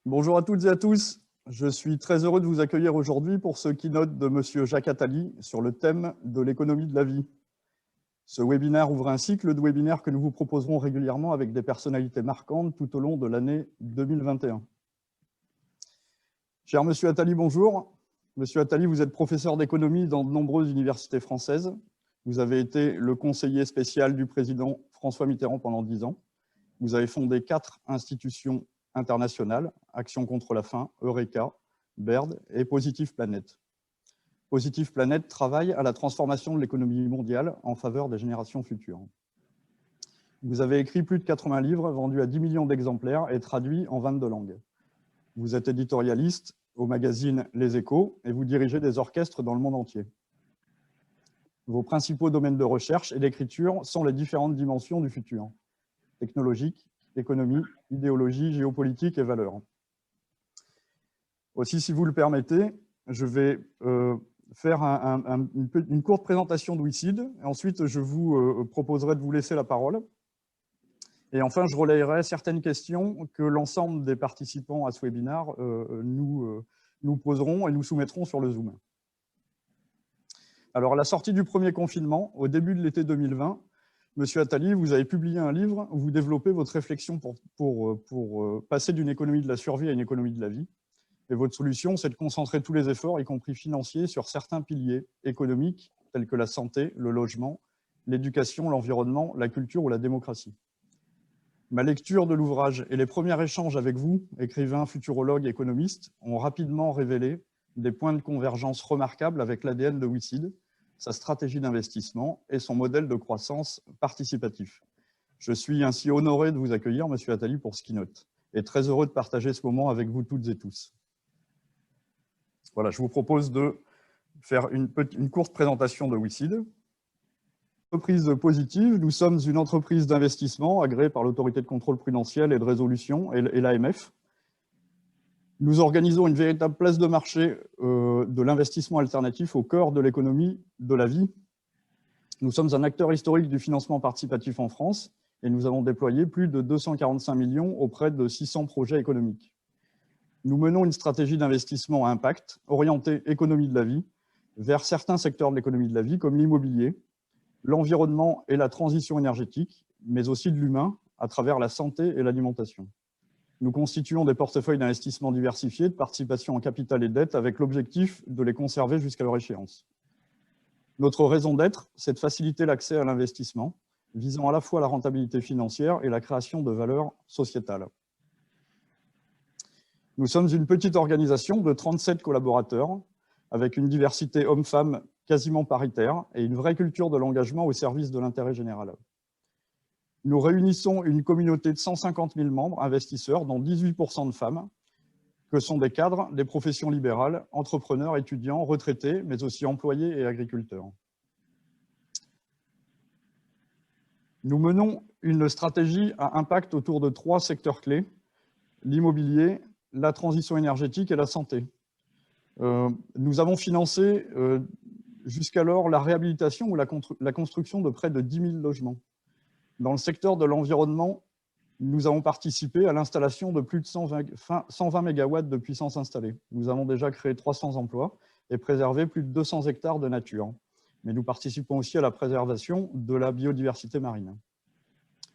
Bonjour à toutes et à tous. Je suis très heureux de vous accueillir aujourd'hui pour ce keynote de M. Jacques Attali sur le thème de l'économie de la vie. Ce webinaire ouvre un cycle de webinaires que nous vous proposerons régulièrement avec des personnalités marquantes tout au long de l'année 2021. Cher M. Attali, bonjour. M. Attali, vous êtes professeur d'économie dans de nombreuses universités françaises. Vous avez été le conseiller spécial du président François Mitterrand pendant 10 ans. Vous avez fondé 4 institutions internationales, Action contre la faim, Eureka, BERD et Positive Planet. Positive Planet travaille à la transformation de l'économie mondiale en faveur des générations futures. Vous avez écrit plus de 80 livres, vendus à 10 millions d'exemplaires et traduits en 22 langues. Vous êtes éditorialiste au magazine Les Échos et vous dirigez des orchestres dans le monde entier. Vos principaux domaines de recherche et d'écriture sont les différentes dimensions du futur: technologique, économie, idéologie, géopolitique et valeurs. Aussi, si vous le permettez, je vais faire une courte présentation de WICID. Ensuite, je vous proposerai de vous laisser la parole. Et enfin, je relayerai certaines questions que l'ensemble des participants à ce webinaire nous poseront et nous soumettront sur le Zoom. Alors, à la sortie du premier confinement, au début de l'été 2020, Monsieur Attali, vous avez publié un livre où vous développez votre réflexion pour passer d'une économie de la survie à une économie de la vie. Et votre solution, c'est de concentrer tous les efforts, y compris financiers, sur certains piliers économiques, tels que la santé, le logement, l'éducation, l'environnement, la culture ou la démocratie. Ma lecture de l'ouvrage et les premiers échanges avec vous, écrivain, futurologue, économiste, ont rapidement révélé des points de convergence remarquables avec l'ADN de WICID, sa stratégie d'investissement et son modèle de croissance participatif. Je suis ainsi honoré de vous accueillir, Monsieur Attali, pour ce keynote, et très heureux de partager ce moment avec vous toutes et tous. Voilà, je vous propose de faire une courte présentation de WICID. Entreprise positive, nous sommes une entreprise d'investissement agréée par l'autorité de contrôle prudentiel et de résolution et l'AMF. Nous organisons une véritable place de marché de l'investissement alternatif au cœur de l'économie de la vie. Nous sommes un acteur historique du financement participatif en France et nous avons déployé plus de 245 millions auprès de 600 projets économiques. Nous menons une stratégie d'investissement à impact, orientée économie de la vie, vers certains secteurs de l'économie de la vie comme l'immobilier, l'environnement et la transition énergétique, mais aussi de l'humain à travers la santé et l'alimentation. Nous constituons des portefeuilles d'investissement diversifiés, de participation en capital et dette, avec l'objectif de les conserver jusqu'à leur échéance. Notre raison d'être, c'est de faciliter l'accès à l'investissement, visant à la fois la rentabilité financière et la création de valeur sociétale. Nous sommes une petite organisation de 37 collaborateurs, avec une diversité homme-femme quasiment paritaire et une vraie culture de l'engagement au service de l'intérêt général. Nous réunissons une communauté de 150 000 membres investisseurs, dont 18% de femmes, que sont des cadres, des professions libérales, entrepreneurs, étudiants, retraités, mais aussi employés et agriculteurs. Nous menons une stratégie à impact autour de 3 secteurs clés: l'immobilier, la transition énergétique et la santé. Nous avons financé jusqu'alors la réhabilitation ou la construction de près de 10 000 logements. Dans le secteur de l'environnement, nous avons participé à l'installation de plus de 120 MW de puissance installée. Nous avons déjà créé 300 emplois et préservé plus de 200 hectares de nature. Mais nous participons aussi à la préservation de la biodiversité marine.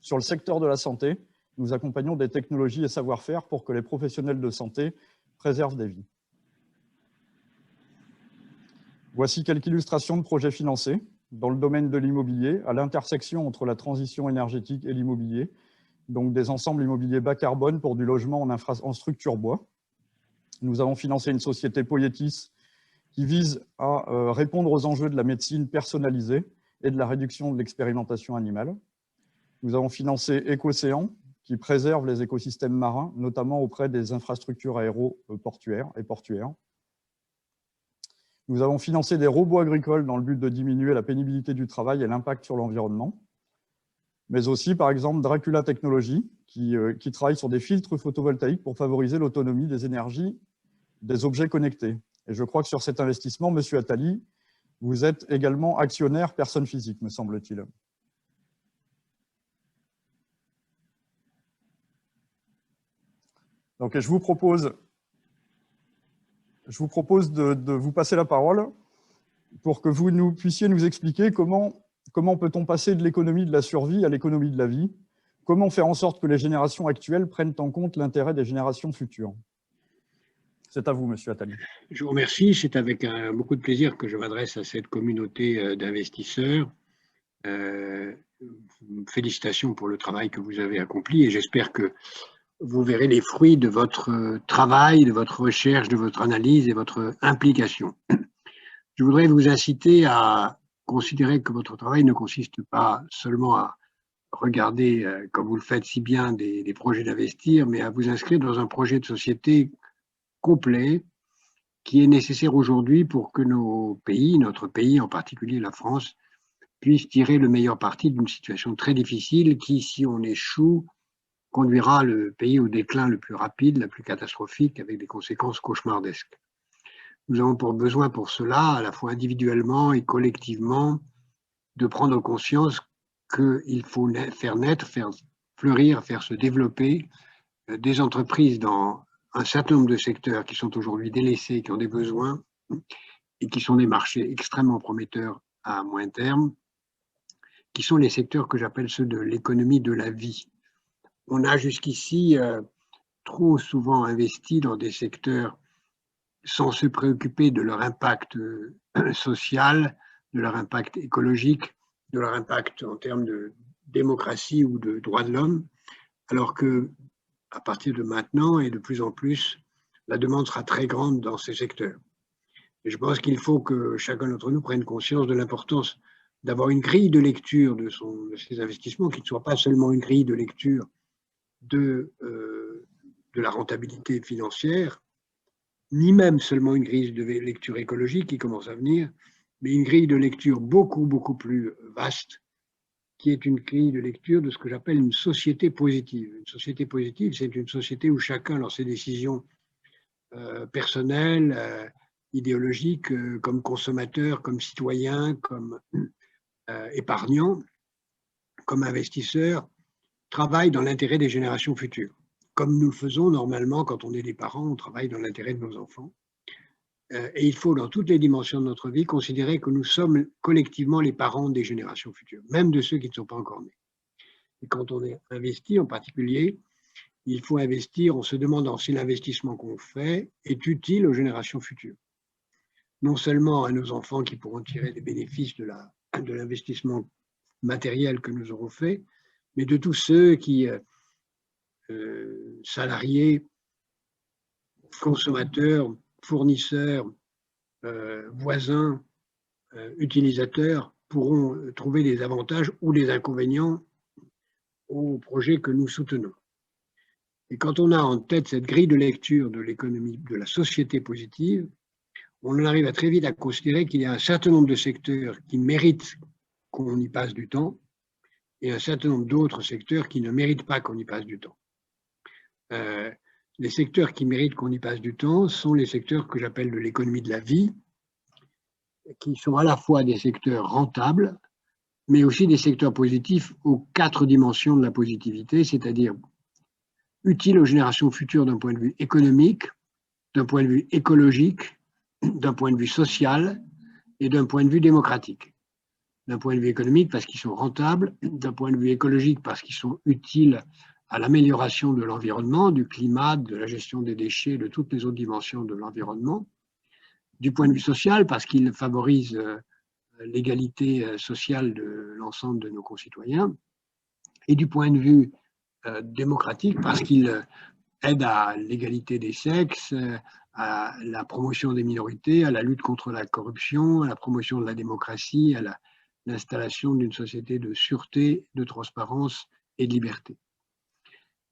Sur le secteur de la santé, nous accompagnons des technologies et savoir-faire pour que les professionnels de santé préservent des vies. Voici quelques illustrations de projets financés dans le domaine de l'immobilier, à l'intersection entre la transition énergétique et l'immobilier, donc des ensembles immobiliers bas carbone pour du logement en structure bois. Nous avons financé une société Poietis qui vise à répondre aux enjeux de la médecine personnalisée et de la réduction de l'expérimentation animale. Nous avons financé Écocéan, qui préserve les écosystèmes marins, notamment auprès des infrastructures aéroportuaires et portuaires. Nous avons financé des robots agricoles dans le but de diminuer la pénibilité du travail et l'impact sur l'environnement. Mais aussi, par exemple, Dracula Technologies, qui travaille sur des filtres photovoltaïques pour favoriser l'autonomie des énergies des objets connectés. Et je crois que sur cet investissement, Monsieur Attali, vous êtes également actionnaire personne physique, me semble-t-il. Donc, je vous propose de vous passer la parole pour que vous puissiez nous expliquer comment peut-on passer de l'économie de la survie à l'économie de la vie, comment faire en sorte que les générations actuelles prennent en compte l'intérêt des générations futures. C'est à vous, Monsieur Attali. Je vous remercie. C'est avec beaucoup de plaisir que je m'adresse à cette communauté d'investisseurs. Félicitations pour le travail que vous avez accompli et j'espère que vous verrez les fruits de votre travail, de votre recherche, de votre analyse et votre implication. Je voudrais vous inciter à considérer que votre travail ne consiste pas seulement à regarder, comme vous le faites si bien, des projets d'investir, mais à vous inscrire dans un projet de société complet qui est nécessaire aujourd'hui pour que nos pays, notre pays en particulier la France, puisse tirer le meilleur parti d'une situation très difficile qui, si on échoue, conduira le pays au déclin le plus rapide, le plus catastrophique, avec des conséquences cauchemardesques. Nous avons besoin pour cela, à la fois individuellement et collectivement, de prendre conscience qu'il faut faire naître, faire fleurir, faire se développer des entreprises dans un certain nombre de secteurs qui sont aujourd'hui délaissés, qui ont des besoins et qui sont des marchés extrêmement prometteurs à moyen terme, qui sont les secteurs que j'appelle ceux de l'économie de la vie. On a jusqu'ici trop souvent investi dans des secteurs sans se préoccuper de leur impact social, de leur impact écologique, de leur impact en termes de démocratie ou de droits de l'homme, alors que à partir de maintenant et de plus en plus, la demande sera très grande dans ces secteurs. Et je pense qu'il faut que chacun d'entre nous prenne conscience de l'importance d'avoir une grille de lecture de ses investissements, qui ne soit pas seulement une grille de lecture de la rentabilité financière, ni même seulement une grille de lecture écologique qui commence à venir, mais une grille de lecture beaucoup, beaucoup plus vaste, qui est une grille de lecture de ce que j'appelle une société positive. Une société positive, c'est une société où chacun, dans ses décisions personnelles, idéologiques, comme consommateur, comme citoyen, comme épargnant, comme investisseur, travaille dans l'intérêt des générations futures. Comme nous le faisons normalement quand on est des parents, on travaille dans l'intérêt de nos enfants. Et il faut, dans toutes les dimensions de notre vie, considérer que nous sommes collectivement les parents des générations futures, même de ceux qui ne sont pas encore nés. Et quand on est investi en particulier, il faut investir en se demandant si l'investissement qu'on fait est utile aux générations futures. Non seulement à nos enfants qui pourront tirer des bénéfices de l'investissement matériel que nous aurons fait, mais de tous ceux qui, salariés, consommateurs, fournisseurs, voisins, utilisateurs, pourront trouver des avantages ou des inconvénients aux projets que nous soutenons. Et quand on a en tête cette grille de lecture de l'économie, de la société positive, on en arrive très vite à considérer qu'il y a un certain nombre de secteurs qui méritent qu'on y passe du temps et un certain nombre d'autres secteurs qui ne méritent pas qu'on y passe du temps. Les secteurs qui méritent qu'on y passe du temps sont les secteurs que j'appelle de l'économie de la vie, qui sont à la fois des secteurs rentables, mais aussi des secteurs positifs aux 4 dimensions de la positivité, c'est-à-dire utiles aux générations futures d'un point de vue économique, d'un point de vue écologique, d'un point de vue social et d'un point de vue démocratique. D'un point de vue économique parce qu'ils sont rentables, d'un point de vue écologique parce qu'ils sont utiles à l'amélioration de l'environnement, du climat, de la gestion des déchets, de toutes les autres dimensions de l'environnement. Du point de vue social parce qu'ils favorisent l'égalité sociale de l'ensemble de nos concitoyens. Et du point de vue démocratique parce qu'ils aident à l'égalité des sexes, à la promotion des minorités, à la lutte contre la corruption, à la promotion de la démocratie, à l'installation d'une société de sûreté, de transparence et de liberté.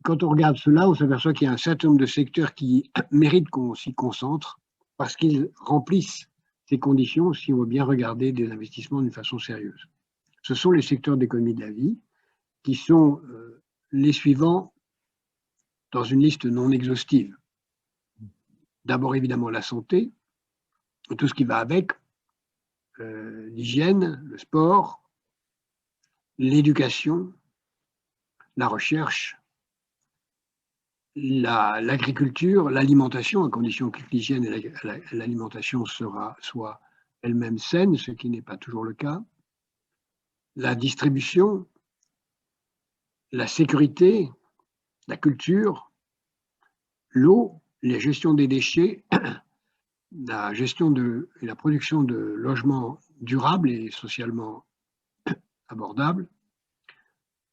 Quand on regarde cela, on s'aperçoit qu'il y a un certain nombre de secteurs qui méritent qu'on s'y concentre parce qu'ils remplissent ces conditions si on veut bien regarder des investissements d'une façon sérieuse. Ce sont les secteurs d'économie de la vie qui sont les suivants dans une liste non exhaustive. D'abord, évidemment, la santé, tout ce qui va avec, l'hygiène, le sport, l'éducation, la recherche, l'agriculture, l'alimentation, à condition que l'hygiène et l'alimentation soient elles-mêmes saines, ce qui n'est pas toujours le cas, la distribution, la sécurité, la culture, l'eau, la gestion des déchets, la gestion et la production de logements durables et socialement abordables,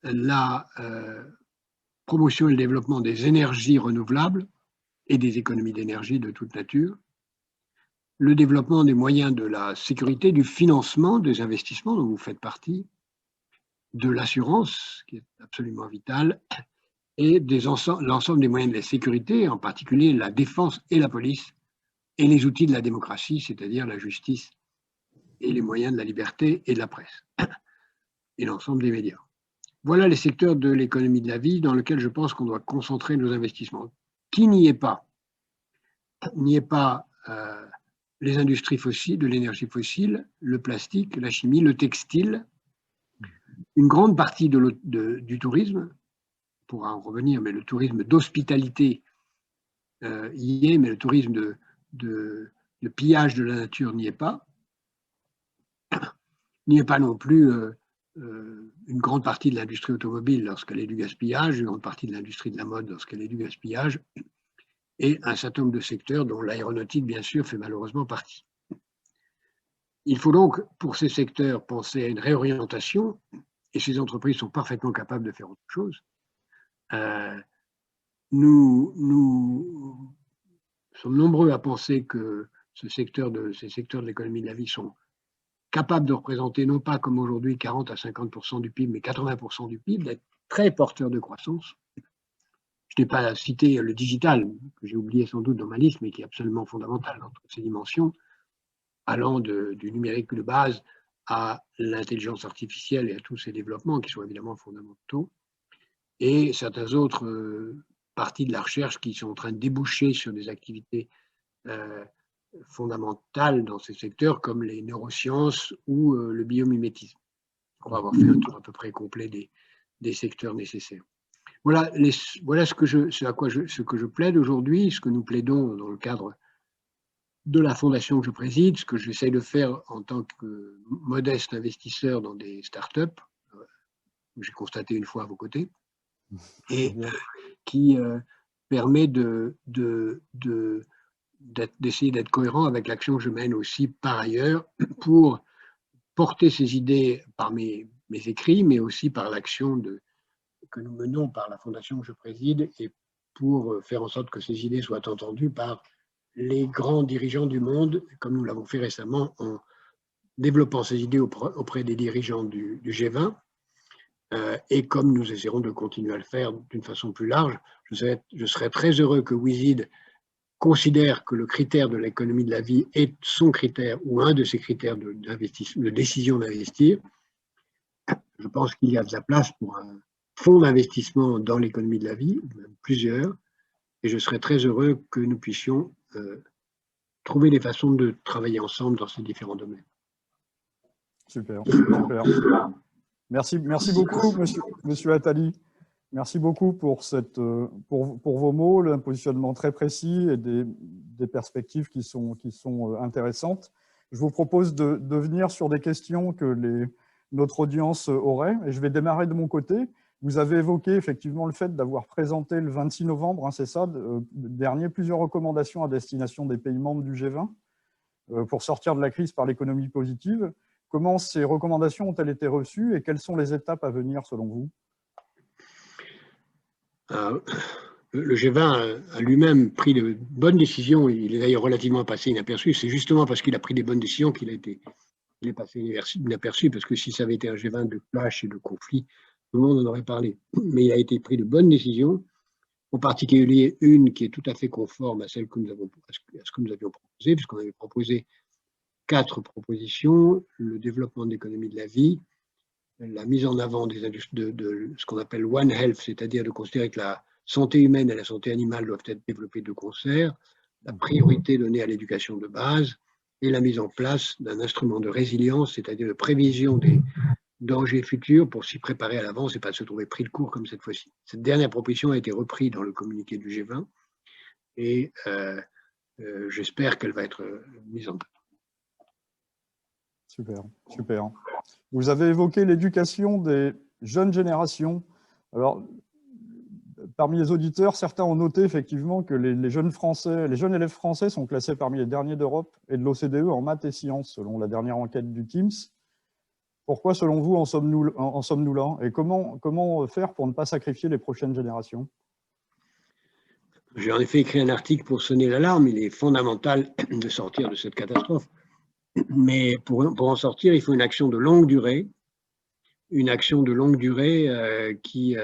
la promotion et le développement des énergies renouvelables et des économies d'énergie de toute nature, le développement des moyens de la sécurité, du financement des investissements dont vous faites partie, de l'assurance, qui est absolument vitale, et l'ensemble des moyens de la sécurité, en particulier la défense et la police, et les outils de la démocratie, c'est-à-dire la justice et les moyens de la liberté et de la presse, et l'ensemble des médias. Voilà les secteurs de l'économie de la vie dans lesquels je pense qu'on doit concentrer nos investissements. Qui n'y est pas? N'y est pas les industries fossiles, de l'énergie fossile, le plastique, la chimie, le textile, une grande partie du tourisme, on pourra en revenir, mais le tourisme d'hospitalité y est, mais le tourisme de pillage de la nature n'y est pas. N'y est pas non plus une grande partie de l'industrie automobile lorsqu'elle est du gaspillage, une grande partie de l'industrie de la mode lorsqu'elle est du gaspillage, et un certain nombre de secteurs dont l'aéronautique, bien sûr, fait malheureusement partie. Il faut donc, pour ces secteurs, penser à une réorientation, et ces entreprises sont parfaitement capables de faire autre chose. Nous sommes nombreux à penser que ces secteurs de l'économie de la vie sont capables de représenter, non pas comme aujourd'hui 40 à 50% du PIB, mais 80% du PIB, d'être très porteurs de croissance. Je n'ai pas cité le digital, que j'ai oublié sans doute dans ma liste, mais qui est absolument fondamental dans toutes ces dimensions, allant du numérique de base à l'intelligence artificielle et à tous ces développements qui sont évidemment fondamentaux, et certaines autres parties de la recherche qui sont en train de déboucher sur des activités fondamentales dans ces secteurs comme les neurosciences ou le biomimétisme. On va avoir fait un tour à peu près complet des secteurs nécessaires. Voilà ce que je plaide aujourd'hui, ce que nous plaidons dans le cadre de la fondation que je préside, ce que j'essaie de faire en tant que modeste investisseur dans des startups, que j'ai constaté une fois à vos côtés, et qui permet d'essayer d'être cohérent avec l'action que je mène aussi par ailleurs pour porter ces idées par mes écrits, mais aussi par l'action que nous menons par la fondation que je préside et pour faire en sorte que ces idées soient entendues par les grands dirigeants du monde, comme nous l'avons fait récemment en développant ces idées auprès des dirigeants du G20, et comme nous essaierons de continuer à le faire d'une façon plus large. Je serais très heureux que WISID considère que le critère de l'économie de la vie est son critère ou un de ses critères de décision d'investir. Je pense qu'il y a de la place pour un fonds d'investissement dans l'économie de la vie, même plusieurs, et je serais très heureux que nous puissions trouver des façons de travailler ensemble dans ces différents domaines. Super, super. Merci beaucoup, monsieur Attali. Merci beaucoup pour vos mots, le positionnement très précis et des perspectives qui sont intéressantes. Je vous propose de venir sur des questions que notre audience aurait, et je vais démarrer de mon côté. Vous avez évoqué effectivement le fait d'avoir présenté le 26 novembre, hein, c'est ça, dernier, plusieurs recommandations à destination des pays membres du G20 pour sortir de la crise par l'économie positive. Comment ces recommandations ont-elles été reçues et quelles sont les étapes à venir selon vous? Le G20 a lui-même pris de bonnes décisions. Il est d'ailleurs relativement passé inaperçu. C'est justement parce qu'il a pris des bonnes décisions qu'il est passé inaperçu, parce que si ça avait été un G20 de clash et de conflit, tout le monde en aurait parlé. Mais il a été pris de bonnes décisions, en particulier une qui est tout à fait conforme à ce que nous avions proposé, puisqu'on avait proposé 4 propositions: le développement de l'économie de la vie, la mise en avant de ce qu'on appelle One Health, c'est-à-dire de considérer que la santé humaine et la santé animale doivent être développées de concert, la priorité donnée à l'éducation de base et la mise en place d'un instrument de résilience, c'est-à-dire de prévision dangers futurs pour s'y préparer à l'avance et pas se trouver pris de court comme cette fois-ci. Cette dernière proposition a été reprise dans le communiqué du G20 et j'espère qu'elle va être mise en œuvre. Super, super. Vous avez évoqué l'éducation des jeunes générations. Alors, parmi les auditeurs, certains ont noté effectivement que les jeunes élèves français sont classés parmi les derniers d'Europe et de l'OCDE en maths et sciences, selon la dernière enquête du TIMSS. Pourquoi, selon vous, en sommes-nous là? Et comment faire pour ne pas sacrifier les prochaines générations? J'ai en effet écrit un article pour sonner l'alarme. Il est fondamental de sortir de cette catastrophe. Mais pour en sortir, il faut une action de longue durée. Une action de longue durée qui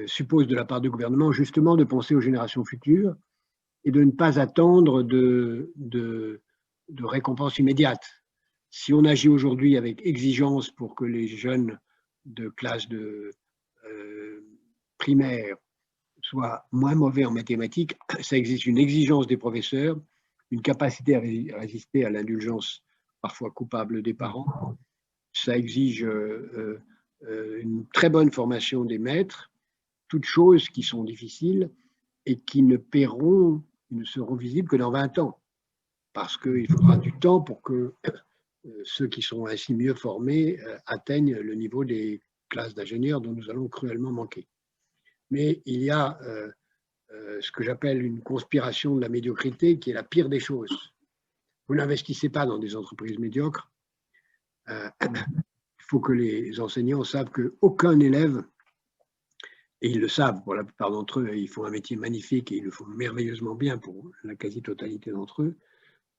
suppose de la part du gouvernement justement de penser aux générations futures et de ne pas attendre de récompenses immédiates. Si on agit aujourd'hui avec exigence pour que les jeunes de classe de primaire soient moins mauvais en mathématiques, ça existe une exigence des professeurs, une capacité à résister à l'indulgence parfois coupable des parents. Ça exige une très bonne formation des maîtres, toutes choses qui sont difficiles et qui ne seront visibles que dans 20 ans. Parce qu'il faudra du temps pour que ceux qui sont ainsi mieux formés atteignent le niveau des classes d'ingénieurs dont nous allons cruellement manquer. Mais il y a ce que j'appelle une conspiration de la médiocrité qui est la pire des choses. Vous n'investissez pas dans des entreprises médiocres. Il faut que les enseignants savent qu'aucun élève, et ils le savent pour la plupart d'entre eux, ils font un métier magnifique et ils le font merveilleusement bien pour la quasi-totalité d'entre eux,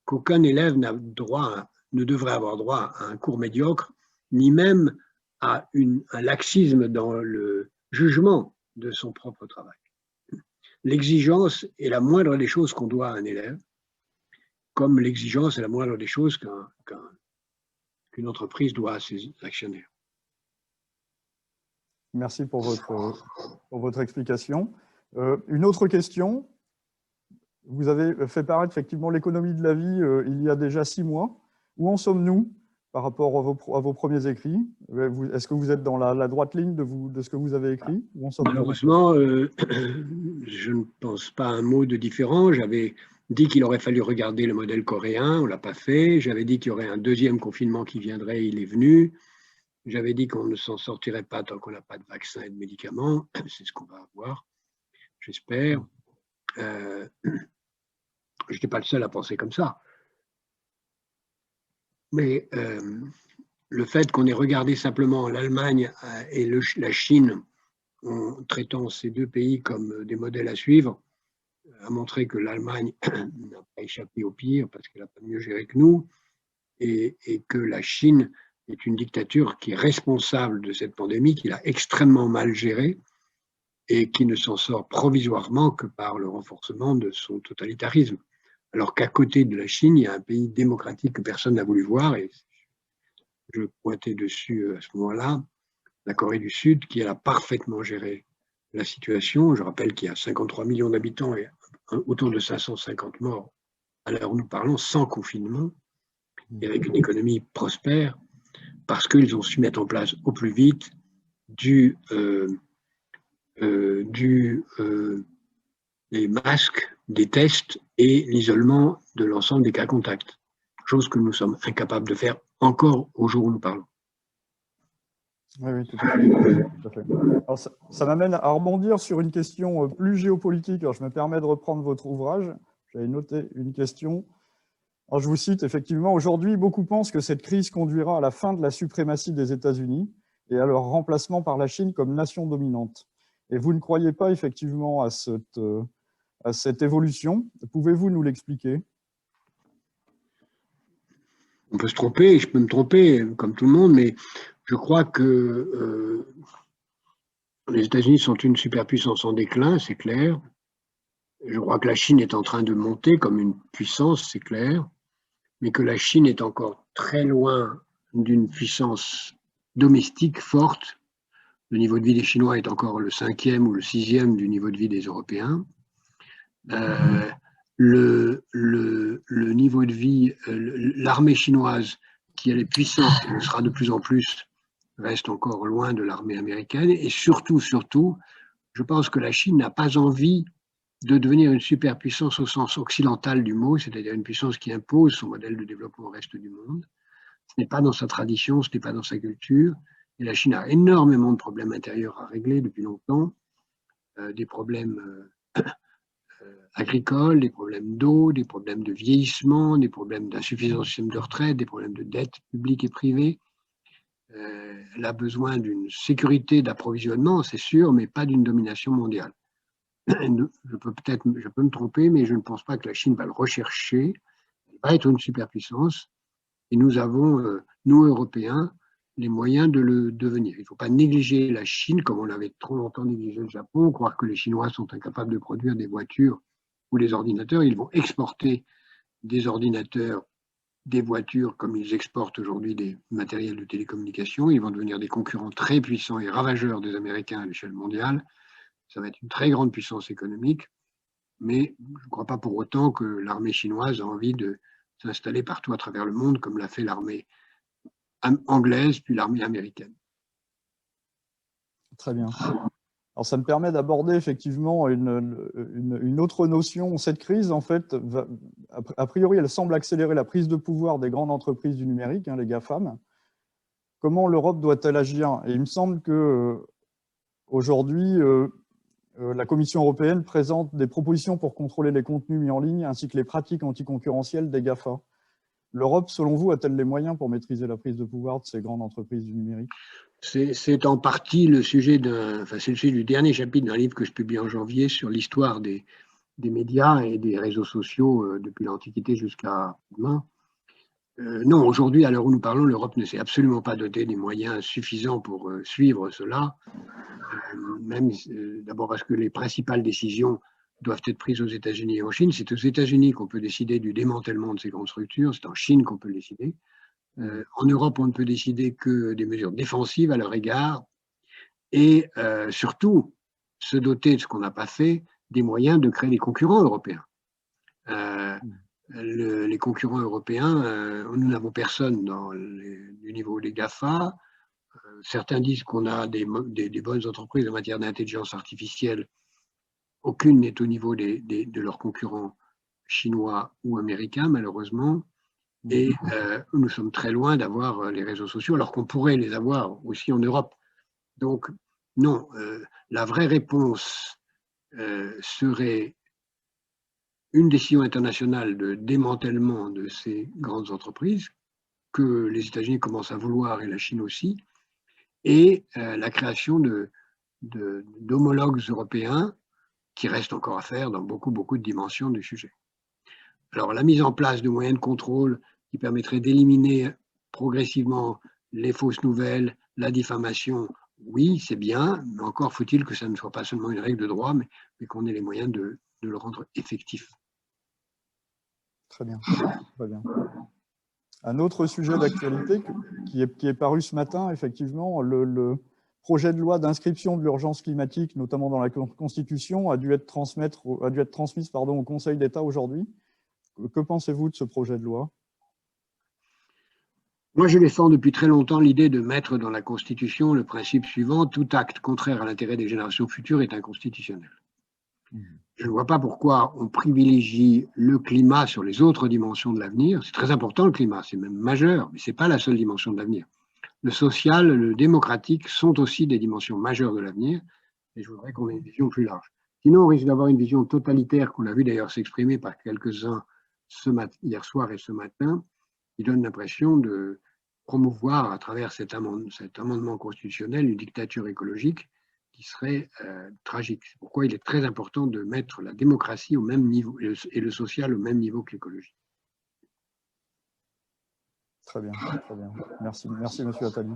qu'aucun élève ne devrait avoir droit à un cours médiocre, ni même à un laxisme dans le jugement de son propre travail. L'exigence est la moindre des choses qu'on doit à un élève, comme l'exigence est la moindre des choses qu'une entreprise doit à ses actionnaires. Merci pour votre explication. Une autre question. Vous avez fait paraître effectivement l'économie de la vie il y a déjà 6 mois. Où en sommes-nous par rapport à vos premiers écrits? Est-ce que vous êtes dans la droite ligne de ce que vous avez écrit? Malheureusement, je ne pense pas un mot de différent. J'avais dit qu'il aurait fallu regarder le modèle coréen, on ne l'a pas fait. J'avais dit qu'il y aurait un deuxième confinement qui viendrait, il est venu. J'avais dit qu'on ne s'en sortirait pas tant qu'on n'a pas de vaccin et de médicaments. C'est ce qu'on va avoir, j'espère. Je n'étais pas le seul à penser comme ça. Mais le fait qu'on ait regardé simplement l'Allemagne et la Chine en traitant ces deux pays comme des modèles à suivre, a montré que l'Allemagne n'a pas échappé au pire parce qu'elle n'a pas mieux géré que nous et que la Chine est une dictature qui est responsable de cette pandémie, qui l'a extrêmement mal gérée et qui ne s'en sort provisoirement que par le renforcement de son totalitarisme. Alors qu'à côté de la Chine, il y a un pays démocratique que personne n'a voulu voir, et je pointais dessus à ce moment-là, la Corée du Sud, qui a parfaitement géré la situation. Je rappelle qu'il y a 53 millions d'habitants et autour de 550 morts à l'heure où nous parlons, sans confinement, et avec une économie prospère, parce qu'ils ont su mettre en place au plus vite les masques, des tests et l'isolement de l'ensemble des cas contacts, chose que nous sommes incapables de faire encore au jour où nous parlons. Oui, tout à fait. Tout à fait. Alors, ça m'amène à rebondir sur une question plus géopolitique. Alors, je me permets de reprendre votre ouvrage. J'avais noté une question. Alors, je vous cite, effectivement, aujourd'hui, beaucoup pensent que cette crise conduira à la fin de la suprématie des États-Unis et à leur remplacement par la Chine comme nation dominante. Et vous ne croyez pas effectivement à cette évolution. Pouvez-vous nous l'expliquer? On peut se tromper, je peux me tromper comme tout le monde, mais je crois que les États-Unis sont une superpuissance en déclin, c'est clair. Je crois que la Chine est en train de monter comme une puissance, c'est clair, mais que la Chine est encore très loin d'une puissance domestique forte. Le niveau de vie des Chinois est encore le 5e ou le 6e du niveau de vie des Européens. Le niveau de vie, l'armée chinoise, qui elle est puissante, et le sera de plus en plus, reste encore loin de l'armée américaine. Et surtout, je pense que la Chine n'a pas envie de devenir une superpuissance au sens occidental du mot, c'est-à-dire une puissance qui impose son modèle de développement au reste du monde. Ce n'est pas dans sa tradition, ce n'est pas dans sa culture. Et la Chine a énormément de problèmes intérieurs à régler depuis longtemps, des problèmes agricoles, des problèmes d'eau, des problèmes de vieillissement, des problèmes d'insuffisance du système de retraite, des problèmes de dette publique et privée. Elle a besoin d'une sécurité d'approvisionnement, c'est sûr, mais pas d'une domination mondiale. Je peux me tromper, mais je ne pense pas que la Chine va le rechercher. Elle va être une superpuissance. Et nous avons, nous Européens, les moyens de le devenir. Il ne faut pas négliger la Chine, comme on l'avait trop longtemps négligé le Japon, croire que les Chinois sont incapables de produire des voitures ou des ordinateurs. Ils vont exporter des ordinateurs, des voitures, comme ils exportent aujourd'hui des matériels de télécommunication. Ils vont devenir des concurrents très puissants et ravageurs des Américains à l'échelle mondiale. Ça va être une très grande puissance économique, mais je ne crois pas pour autant que l'armée chinoise a envie de s'installer partout à travers le monde, comme l'a fait l'armée anglaise, puis l'armée américaine. Très bien. Alors, ça me permet d'aborder effectivement une autre notion. Cette crise, en fait, a priori, elle semble accélérer la prise de pouvoir des grandes entreprises du numérique, les GAFAM. Comment l'Europe doit-elle agir? Et il me semble qu'aujourd'hui, la Commission européenne présente des propositions pour contrôler les contenus mis en ligne ainsi que les pratiques anticoncurrentielles des GAFA. L'Europe, selon vous, a-t-elle les moyens pour maîtriser la prise de pouvoir de ces grandes entreprises du numérique? C'est en partie le sujet du dernier chapitre d'un livre que je publie en janvier sur l'histoire des médias et des réseaux sociaux depuis l'Antiquité jusqu'à demain. Non, aujourd'hui, à l'heure où nous parlons, l'Europe ne s'est absolument pas dotée des moyens suffisants pour suivre cela. D'abord parce que les principales décisions doivent être prises aux États-Unis et en Chine. C'est aux États-Unis qu'on peut décider du démantèlement de ces grandes structures, c'est en Chine qu'on peut le décider. En Europe, on ne peut décider que des mesures défensives à leur égard et surtout se doter de ce qu'on n'a pas fait, des moyens de créer des concurrents européens. Les concurrents européens, nous n'avons personne du niveau des GAFA. Certains disent qu'on a des bonnes entreprises en matière d'intelligence artificielle. Aucune n'est au niveau de leurs concurrents chinois ou américains, malheureusement. Et nous sommes très loin d'avoir les réseaux sociaux, alors qu'on pourrait les avoir aussi en Europe. Donc, non, la vraie réponse serait une décision internationale de démantèlement de ces grandes entreprises, que les États-Unis commencent à vouloir et la Chine aussi, et la création d'homologues européens qui restent encore à faire dans beaucoup de dimensions du sujet. Alors, la mise en place de moyens de contrôle qui permettraient d'éliminer progressivement les fausses nouvelles, la diffamation, oui, c'est bien, mais encore faut-il que ça ne soit pas seulement une règle de droit, mais qu'on ait les moyens de le rendre effectif. Très bien, très bien. Un autre sujet d'actualité qui est paru ce matin, effectivement, le projet de loi d'inscription de l'urgence climatique, notamment dans la Constitution, a dû être transmise au Conseil d'État aujourd'hui. Que pensez-vous de ce projet de loi? Moi, je défends depuis très longtemps l'idée de mettre dans la Constitution le principe suivant: tout acte contraire à l'intérêt des générations futures est inconstitutionnel. Je ne vois pas pourquoi on privilégie le climat sur les autres dimensions de l'avenir. C'est très important le climat, c'est même majeur, mais ce n'est pas la seule dimension de l'avenir. Le social, le démocratique sont aussi des dimensions majeures de l'avenir, et je voudrais qu'on ait une vision plus large. Sinon, on risque d'avoir une vision totalitaire, qu'on a vu d'ailleurs s'exprimer par quelques-uns hier soir et ce matin, qui donne l'impression de promouvoir à travers cet amendement constitutionnel une dictature écologique qui serait tragique. C'est pourquoi il est très important de mettre la démocratie au même niveau et le social au même niveau que l'écologie. Très bien, très bien. Merci, Monsieur Attali.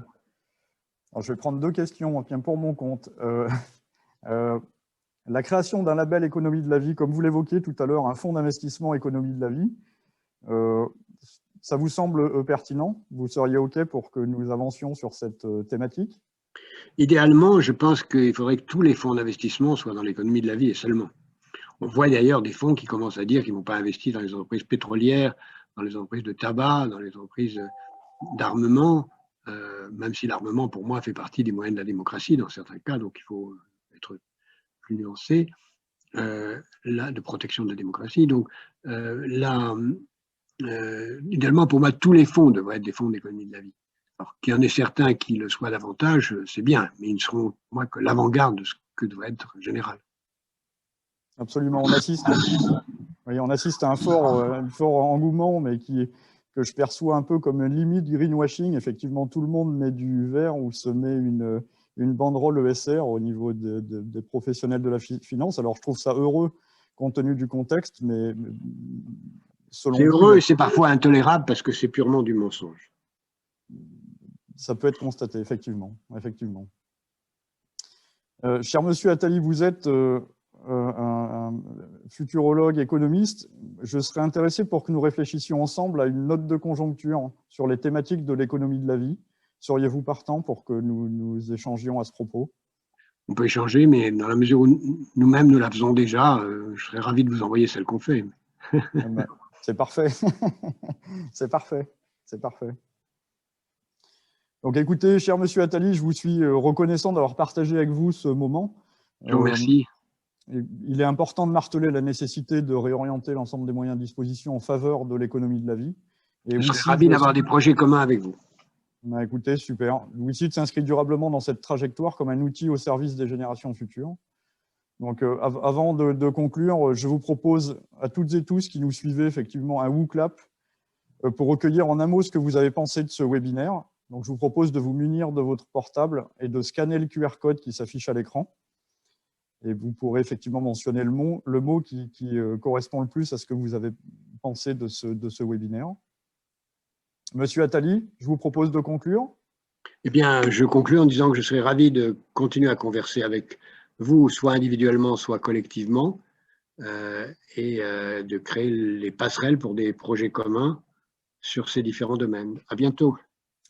Alors, je vais prendre deux questions pour mon compte. La création d'un label économie de la vie, comme vous l'évoquiez tout à l'heure, un fonds d'investissement économie de la vie, ça vous semble pertinent? Vous seriez OK pour que nous avancions sur cette thématique? Idéalement, je pense qu'il faudrait que tous les fonds d'investissement soient dans l'économie de la vie et seulement. On voit d'ailleurs des fonds qui commencent à dire qu'ils ne vont pas investir dans les entreprises pétrolières, dans les entreprises de tabac, dans les entreprises d'armement, même si l'armement, pour moi, fait partie des moyens de la démocratie dans certains cas, donc il faut être plus nuancé, de protection de la démocratie. Donc, idéalement, pour moi, tous les fonds devraient être des fonds d'économie de la vie. Alors, qu'il y en ait certains qui le soient davantage, c'est bien, mais ils ne seront, pour moi, que l'avant-garde de ce que devrait être général. Absolument, on assiste à un fort engouement, mais que je perçois un peu comme une limite du greenwashing. Effectivement, tout le monde met du vert ou se met une banderole ESR au niveau des professionnels de la finance. Alors, je trouve ça heureux compte tenu du contexte, mais selon vous… C'est heureux et c'est parfois intolérable parce que c'est purement du mensonge. Ça peut être constaté, effectivement. Cher monsieur Attali, vous êtes un futurologue économiste. Je serais intéressé pour que nous réfléchissions ensemble à une note de conjoncture sur les thématiques de l'économie de la vie. Seriez-vous partant pour que nous échangions à ce propos? On peut échanger, mais dans la mesure où nous-mêmes nous la faisons déjà, je serais ravi de vous envoyer celle qu'on fait. C'est parfait. C'est parfait. Donc écoutez, cher monsieur Attali, je vous suis reconnaissant d'avoir partagé avec vous ce moment. Je vous remercie. Il est important de marteler la nécessité de réorienter l'ensemble des moyens à disposition en faveur de l'économie de la vie. Et je serais ravi d'avoir des projets communs avec vous. Écoutez, super. WICIT s'inscrit durablement dans cette trajectoire comme un outil au service des générations futures. Donc, avant de conclure, je vous propose à toutes et tous qui nous suivez effectivement un WooClap pour recueillir en un mot ce que vous avez pensé de ce webinaire. Donc, je vous propose de vous munir de votre portable et de scanner le QR code qui s'affiche à l'écran. Et vous pourrez effectivement mentionner le mot qui correspond le plus à ce que vous avez pensé de ce webinaire. Monsieur Attali, je vous propose de conclure. Eh bien, je conclue en disant que je serais ravi de continuer à converser avec vous, soit individuellement, soit collectivement, et de créer les passerelles pour des projets communs sur ces différents domaines. À bientôt.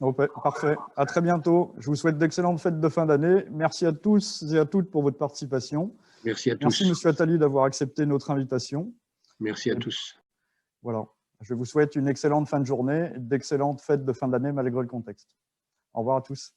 Okay, parfait. À très bientôt. Je vous souhaite d'excellentes fêtes de fin d'année. Merci à tous et à toutes pour votre participation. Merci à tous. Merci, monsieur Attali, d'avoir accepté notre invitation. Merci à tous. Voilà. Je vous souhaite une excellente fin de journée, d'excellentes fêtes de fin d'année malgré le contexte. Au revoir à tous.